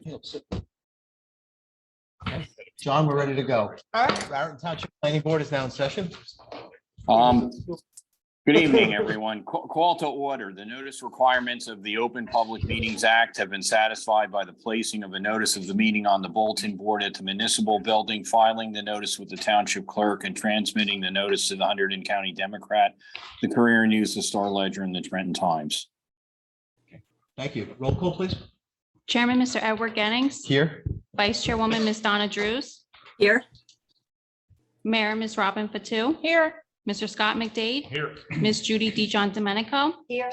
Okay. John, we're ready to go. All right. Raritan Township Planning Board is now in session. Good evening, everyone. Call to order. The notice requirements of the Open Public Meetings Act have been satisfied by the placing of a notice of the meeting on the bulletin board at the municipal building, filing the notice with the township clerk, and transmitting the notice to the Hunterdon County Democrat, the Courier News, the Star Ledger, and the Trenton Times. Thank you. Roll call, please. Chairman, Mr. Edward Gettings. Here. Vice Chairwoman, Ms. Donna Drews. Here. Mayor, Ms. Robin Fatu. Here. Mr. Scott McDade. Here. Ms. Judy DeJohn Domenico. Here.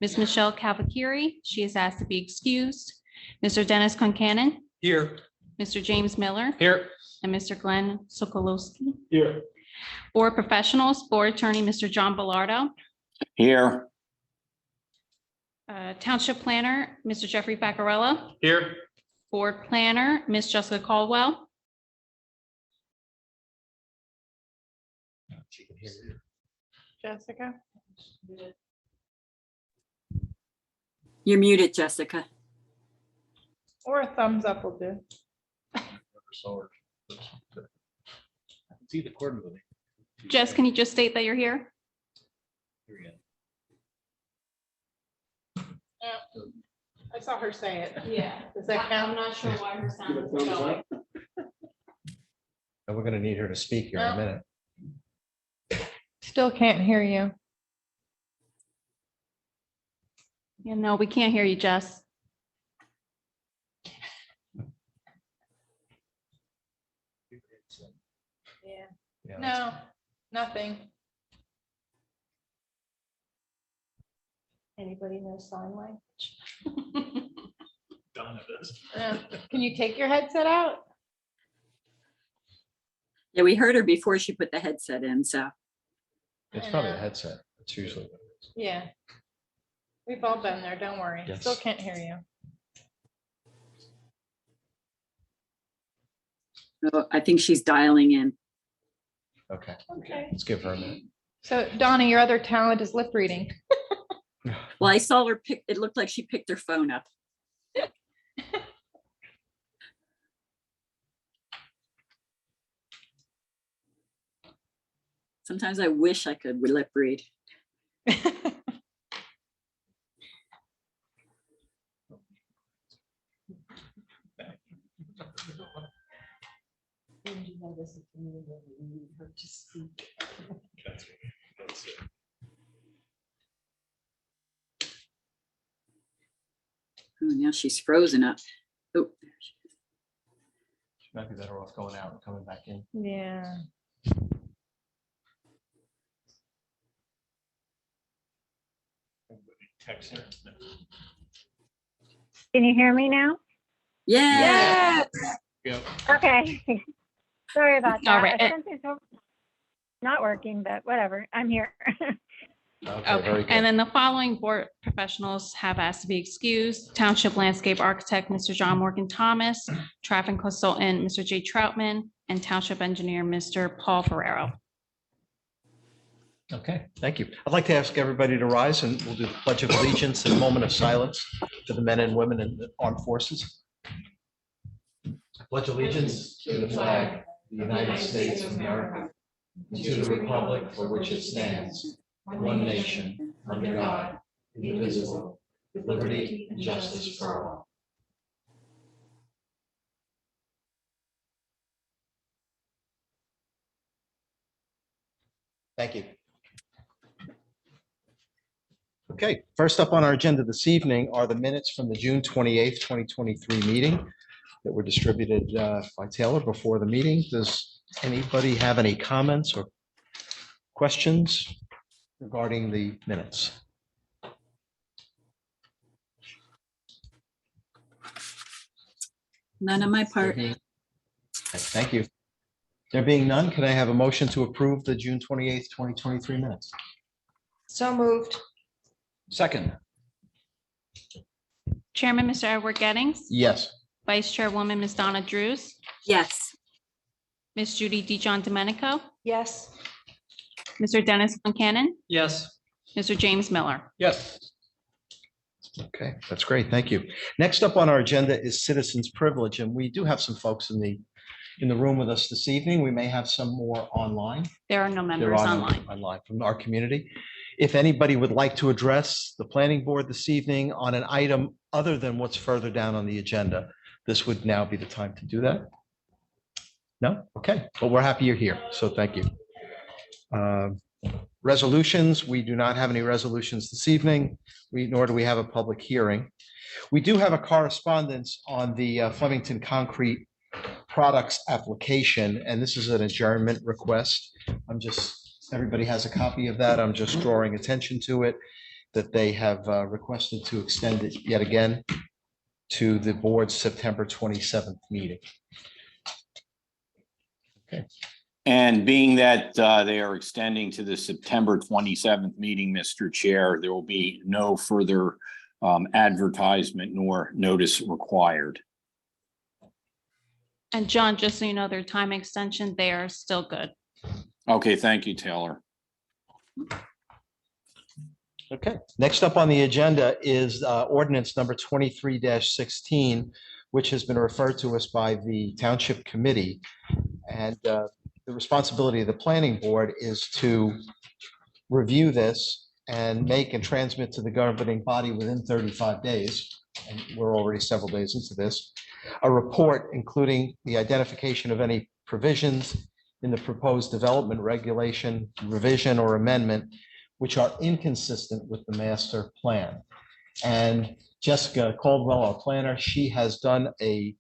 Ms. Michelle Cavacari. She is asked to be excused. Mr. Dennis Concanon. Here. Mr. James Miller. Here. And Mr. Glenn Sokolowski. Here. Board Professionals, Board Attorney, Mr. John Bellardo. Here. Township Planner, Mr. Jeffrey Faccarella. Here. Board Planner, Ms. Jessica Caldwell. She can hear you. Jessica. You're muted, Jessica. Or a thumbs up will do. See the quarterly. Jess, can you just state that you're here? I saw her say it. Yeah. Does that count? I'm not sure why her sound is going. And we're going to need her to speak here in a No. minute. Still can't hear you. Yeah, no, we can't hear you, Jess. Yeah. Yeah, No, nothing. Anybody know sign language? No. Can you take your headset out? Yeah, we heard her before she put the headset in, so. It's probably a headset. It's usually. Yeah. We've all been there, don't worry. Yes. Still can't hear you. Oh, I think she's dialing in. Okay. Okay. Let's give her a minute. So Donna, your other talent is lip reading. Well, I saw her pick, it looked like she picked her phone up. Sometimes I wish I could lip read. Oh, now she's frozen up. Oh, She might be better off going out and coming back in. Yeah. Text her. Can you hear me now? yeah. Yeah. Okay. Sorry about that. All right. I sent this over- Not working, but whatever. I'm here. Okay, very Okay, good. and then the following board professionals have asked to be excused. Township Landscape Architect, Mr. John Morgan Thomas, Traffic Consultant, Mr. Jay Troutman, and Township Engineer, Mr. Paul Ferrero. Okay, thank you. I'd like to ask everybody to rise and we'll do the Pledge of Allegiance and a moment of silence for the men and women in the armed forces. I pledge allegiance to the flag, of the United States of America, and to the republic for which it stands, one nation, under God, indivisible, with liberty and justice for all. Thank you. Okay, first up on our agenda this evening are the minutes from the June 28th, 2023 meeting that were distributed by Taylor before the meeting. Does anybody have any comments or questions regarding the minutes? None on my part. Okay, thank you. There being none, can I have a motion to approve the June 28th, 2023 minutes? So moved. Second. Chairman, Mr. Edward Gettings, Yes. Vice Chairwoman, Ms. Donna Drews, Yes. Ms. Judy DeJohn Domenico, Yes. Mr. Dennis Concanon, Yes. Mr. James Miller. Yes. Okay, that's great. Thank you. Next up on our agenda is citizens' privilege, and we do have some folks in the room with us this evening. We may have some more online. There are no They're members online. Online from our community. If anybody would like to address the planning board this evening on an item other than what's further down on the agenda, this would now be the time to do that. No? Okay, well, we're happy you're here, so thank you. Resolutions, we do not have any resolutions this evening, nor do we have a public hearing. We do have a correspondence on the Flemington Concrete Products application, and this is an adjournment request. Everybody has a copy of that. I'm just drawing attention to it, that they have requested to extend it yet again to the board's September 27th meeting. Okay. And being that they are extending to the September 27th meeting, Mr. Chair, there will be no further advertisement nor notice required. And John, just so you know, their time extension, they are still good. Okay, thank you, Taylor. Okay, next up on the agenda is ordinance number 23-16, which has been referred to us by the Township Committee. And the responsibility of the planning board is to review this and make and transmit to the governing body within 35 days, and we're already several days into this, a report including the identification of any provisions in the proposed development regulation, revision or amendment, which are inconsistent with the master plan. And Jessica Caldwell, our planner, she has done a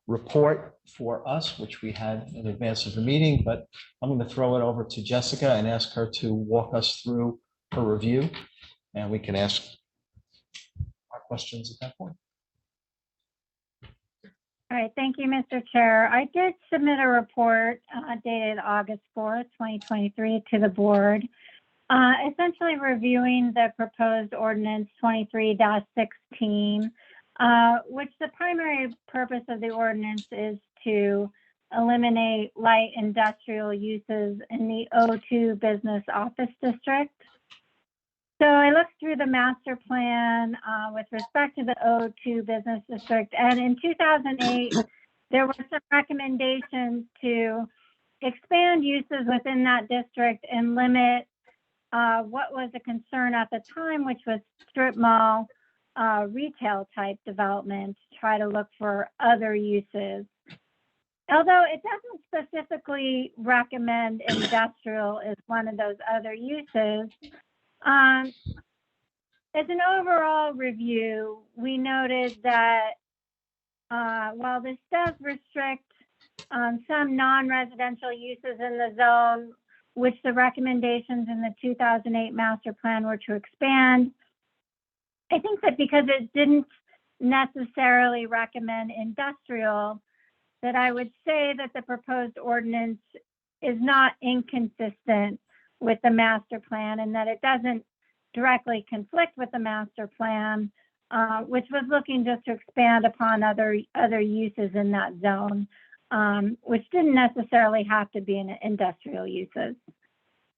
report for us, which we had in advance of the meeting, but I'm going to throw it over to Jessica and ask her to walk us through her review, and we can ask our questions at that point. All right, thank you, Mr. Chair. I did submit a report dated August 4th, 2023 to the board, essentially reviewing the proposed ordinance 23-16, which the primary purpose of the ordinance is to eliminate light industrial uses in the O2 business office district. So I looked through the master plan with respect to the O2 business district, and in 2008, there were some recommendations to expand uses within that district and limit what was a concern at the time, which was strip mall retail type development, to try to look for other uses. Although it doesn't specifically recommend industrial as one of those other uses, as an overall review, we noted that while this does restrict some non-residential uses in the zone, which the recommendations in the 2008 master plan were to expand, I think that because it didn't necessarily recommend industrial, that I would say that the proposed ordinance is not inconsistent with the master plan, and that it doesn't directly conflict with the master plan, which was looking just to expand upon other uses in that zone, which didn't necessarily have to be in industrial uses.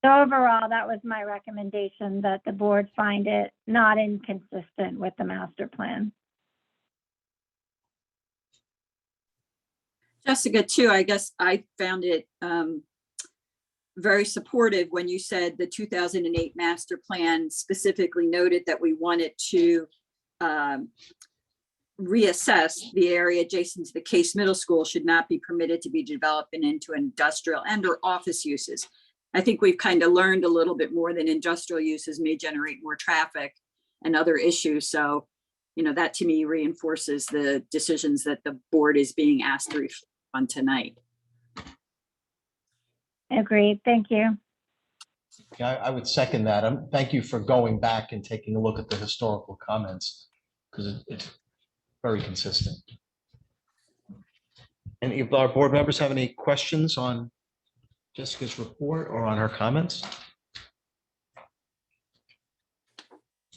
So overall, that was my recommendation, that the board find it not inconsistent with the master plan. Jessica, too, I guess I found it very supportive when you said the 2008 master plan specifically noted that we wanted to reassess the area adjacent to the Case Middle School should not be permitted to be developed into industrial and or office uses. I think we've kind of learned a little bit more that industrial uses may generate more traffic and other issues. So, you know, that to me reinforces the decisions that the board is being asked to reflect on tonight. Agreed. Thank you. Yeah, I would second that. Thank you for going back and taking a look at the historical comments, because it's very consistent. Any of our board members have any questions on Jessica's report or on her comments?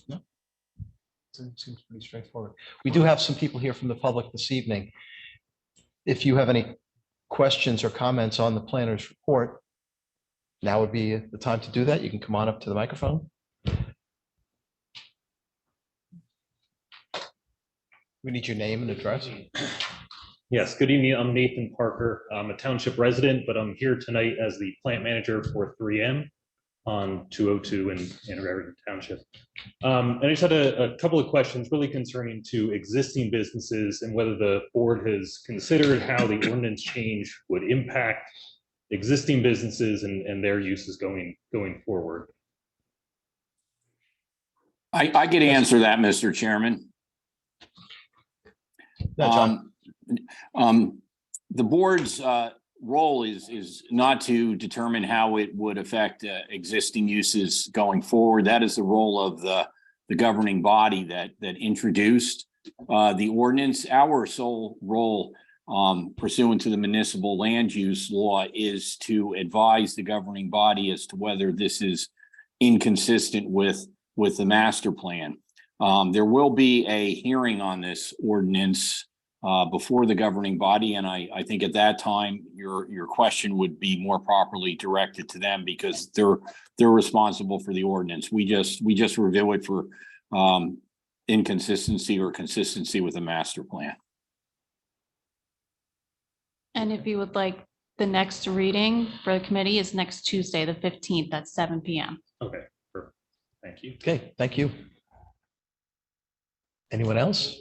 No? Seems pretty straightforward. We do have some people here from the public this evening. If you have any questions or comments on the planner's report, now would be the time to do that. You can come on up to the microphone. We need your name and address. Yes, good evening. I'm Nathan Parker. I'm a township resident, but I'm here tonight as the plant manager for 3M on 202 in Raritan Township. And I just had a couple of questions really concerning to existing businesses and whether the board has considered how the ordinance change would impact existing businesses and their uses going forward. I could answer that, Mr. Chairman. No, John. The board's role is not to determine how it would affect existing uses going forward. That is the role of the governing body that introduced the ordinance. Our sole role pursuant to the municipal land use law is to advise the governing body as to whether this is inconsistent with the master plan. There will be a hearing on this ordinance before the governing body, and I think at that time your question would be more properly directed to them because they're responsible for the ordinance. We just review it for inconsistency or consistency with the master plan. And if you would like, the next reading for the committee is next Tuesday, the 15th at 7 p.m. Okay, perfect. Thank you. Okay, thank you. Anyone else?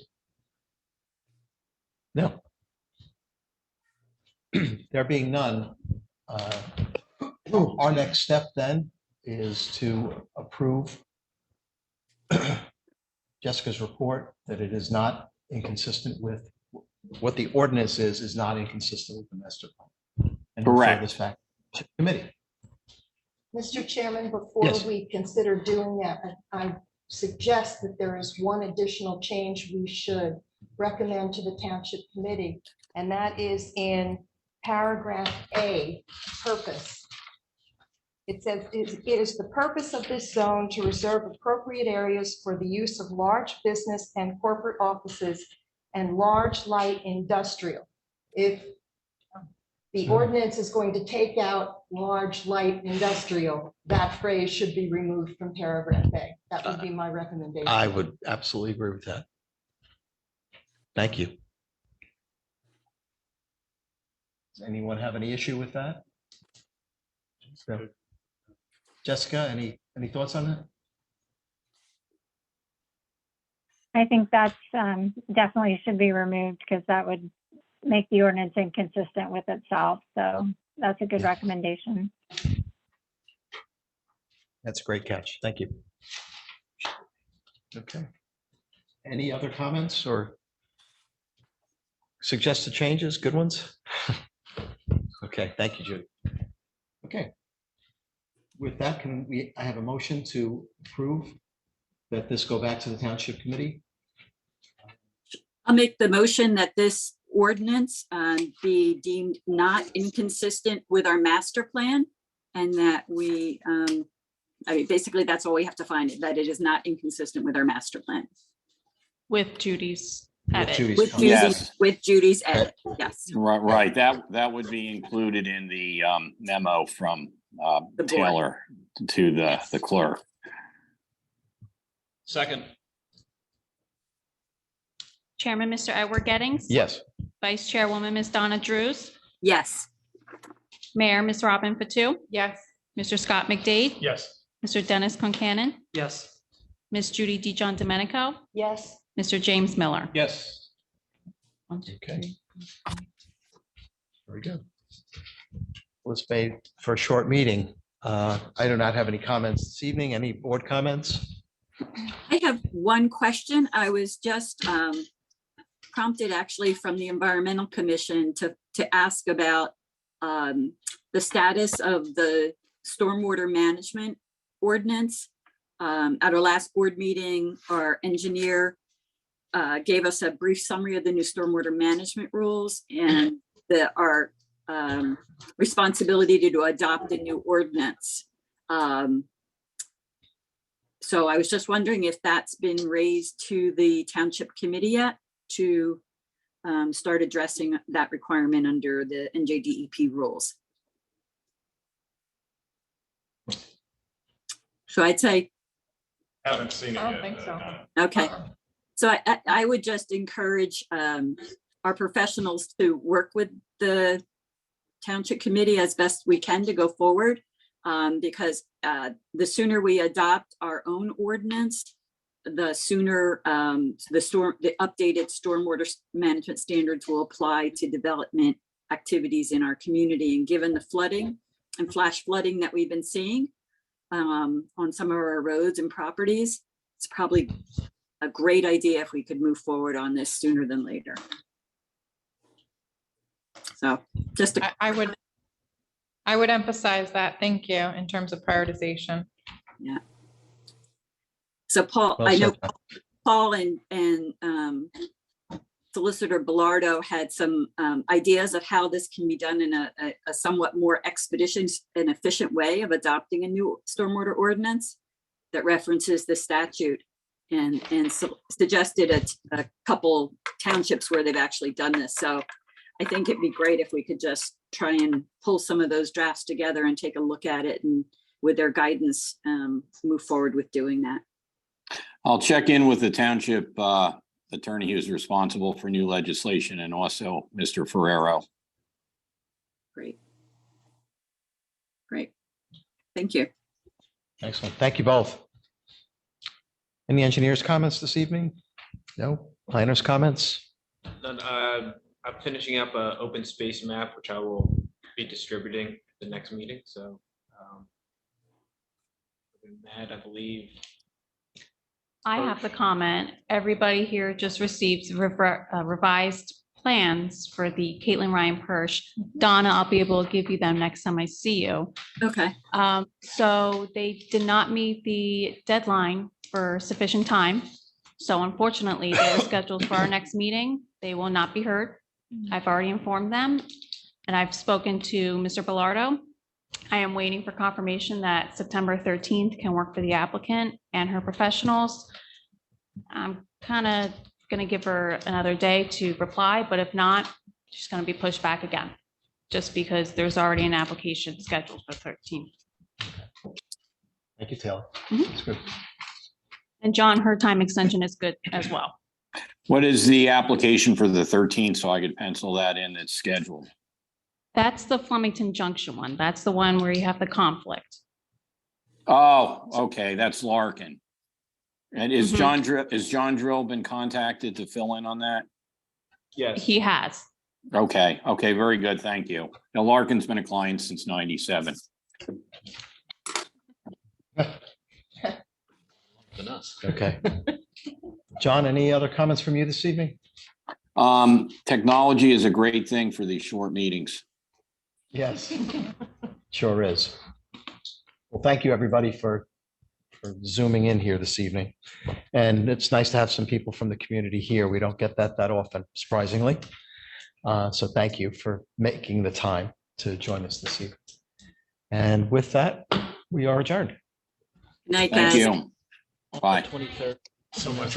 No. There being none, our next step then is to approve Jessica's report that it is not inconsistent with what the ordinance is not inconsistent with the master plan. And refer Correct. this fact to committee. Mr. Chairman, before Yes. we consider doing that, I suggest that there is one additional change we should recommend to the township committee, and that is in paragraph A, purpose. It says, it is the purpose of this zone to reserve appropriate areas for the use of large business and corporate offices and large light industrial. If the ordinance is going to take out large light industrial, that phrase should be removed from paragraph A. That would be my recommendation. I would absolutely agree with that. Thank you. Does anyone have any issue with that? So, Jessica, any thoughts on that? I think that's definitely should be removed because that would make the ordinance inconsistent with itself. So that's a good recommendation. That's a great catch. Thank you. Okay. Any other comments or suggested changes? Good ones? Okay, thank you, Judy. Okay. With that, I have a motion to approve that this go back to the township committee? I'll make the motion that this ordinance be deemed not inconsistent with our master plan and that we, I mean, basically that's all we have to find, that it is not inconsistent with our master plan. with Judy's With edit. Judy's With comment. Yes. Judy's edit, yes. Right. That would be included in the memo from The board. Taylor to the clerk. Second. Chairman, Mr. Edward Gettings. Yes. Vice Chairwoman, Ms. Donna Drews. Yes, Mayor, Ms. Robin Fatu. Yes. Mr. Scott McDade. Yes. Mr. Dennis Concanon. Yes. Ms. Judy DeJohn Domenico. Yes. Mr. James Miller. Yes. Okay. Very good. Let's pay for a short meeting. I do not have any comments this evening. Any board comments? I have one question. I was just prompted actually from the Environmental Commission to ask about the status of the stormwater management ordinance. At our last board meeting, our engineer gave us a brief summary of the new stormwater management rules and our responsibility to adopt a new ordinance. So I was just wondering if that's been raised to the township committee yet to start addressing that requirement under the NJDEP rules. So I'd say, Haven't seen it I don't yet. think so. okay, So I would just encourage our professionals to work with the township committee as best we can to go forward. Because the sooner we adopt our own ordinance, the sooner the updated stormwater management standards will apply to development activities in our community. And given the flooding and flash flooding that we've been seeing on some of our roads and properties, it's probably a great idea if we could move forward on this sooner than later. So just a I would emphasize that. Thank you, in terms of prioritization. Yeah. So Paul, Well I know said. Paul and Solicitor Bellardo had some ideas of how this can be done in a somewhat more expeditious and efficient way of adopting a new stormwater ordinance that references the statute, and suggested a couple townships where they've actually done this. So I think it'd be great if we could just try and pull some of those drafts together and take a look at it, and with their guidance, move forward with doing that. I'll check in with the township attorney who's responsible for new legislation, and also Mr. Ferrero. Great. Great. Thank you. Excellent. Thank you both. Any engineers' comments this evening? No? Planners' comments? Then, I'm finishing up a open space map, which I will be distributing at the next meeting, so. Other than that, I believe, I have the comment. Everybody here just received revised plans for the Caitlin Ryan Persh. Donna, I'll be able to give you them next time I see you. Okay. So they did not meet the deadline for sufficient time. So unfortunately, they're scheduled for our next meeting. They will not be heard. I've already informed them, and I've spoken to Mr. Bellardo. I am waiting for confirmation that September 13th can work for the applicant and her professionals. I'm kind of going to give her another day to reply, but if not, she's going to be pushed back again, just because there's already an application scheduled for 13th. Thank you, Taylor. Mhm. That's good. And John, her time extension is good as well. What is the application for the 13th, so I could pencil that in that's scheduled? That's the Flemington Junction one. That's the one where you have the conflict. Oh, okay, that's Larkin. And is Mhm. John Drill been contacted to fill in on that? yes. He has. Okay, very good, thank you. Now Larkin's been a client since '97. Okay. John, any other comments from you this evening? Technology is a great thing for these short meetings. Yes, sure is. Well, thank you, everybody, for zooming in here this evening. And it's nice to have some people from the community here. We don't get that often, surprisingly. So thank you for making the time to join us this evening. And with that, we are adjourned. Good night, Thank guys. you. Bye. 23rd. So much.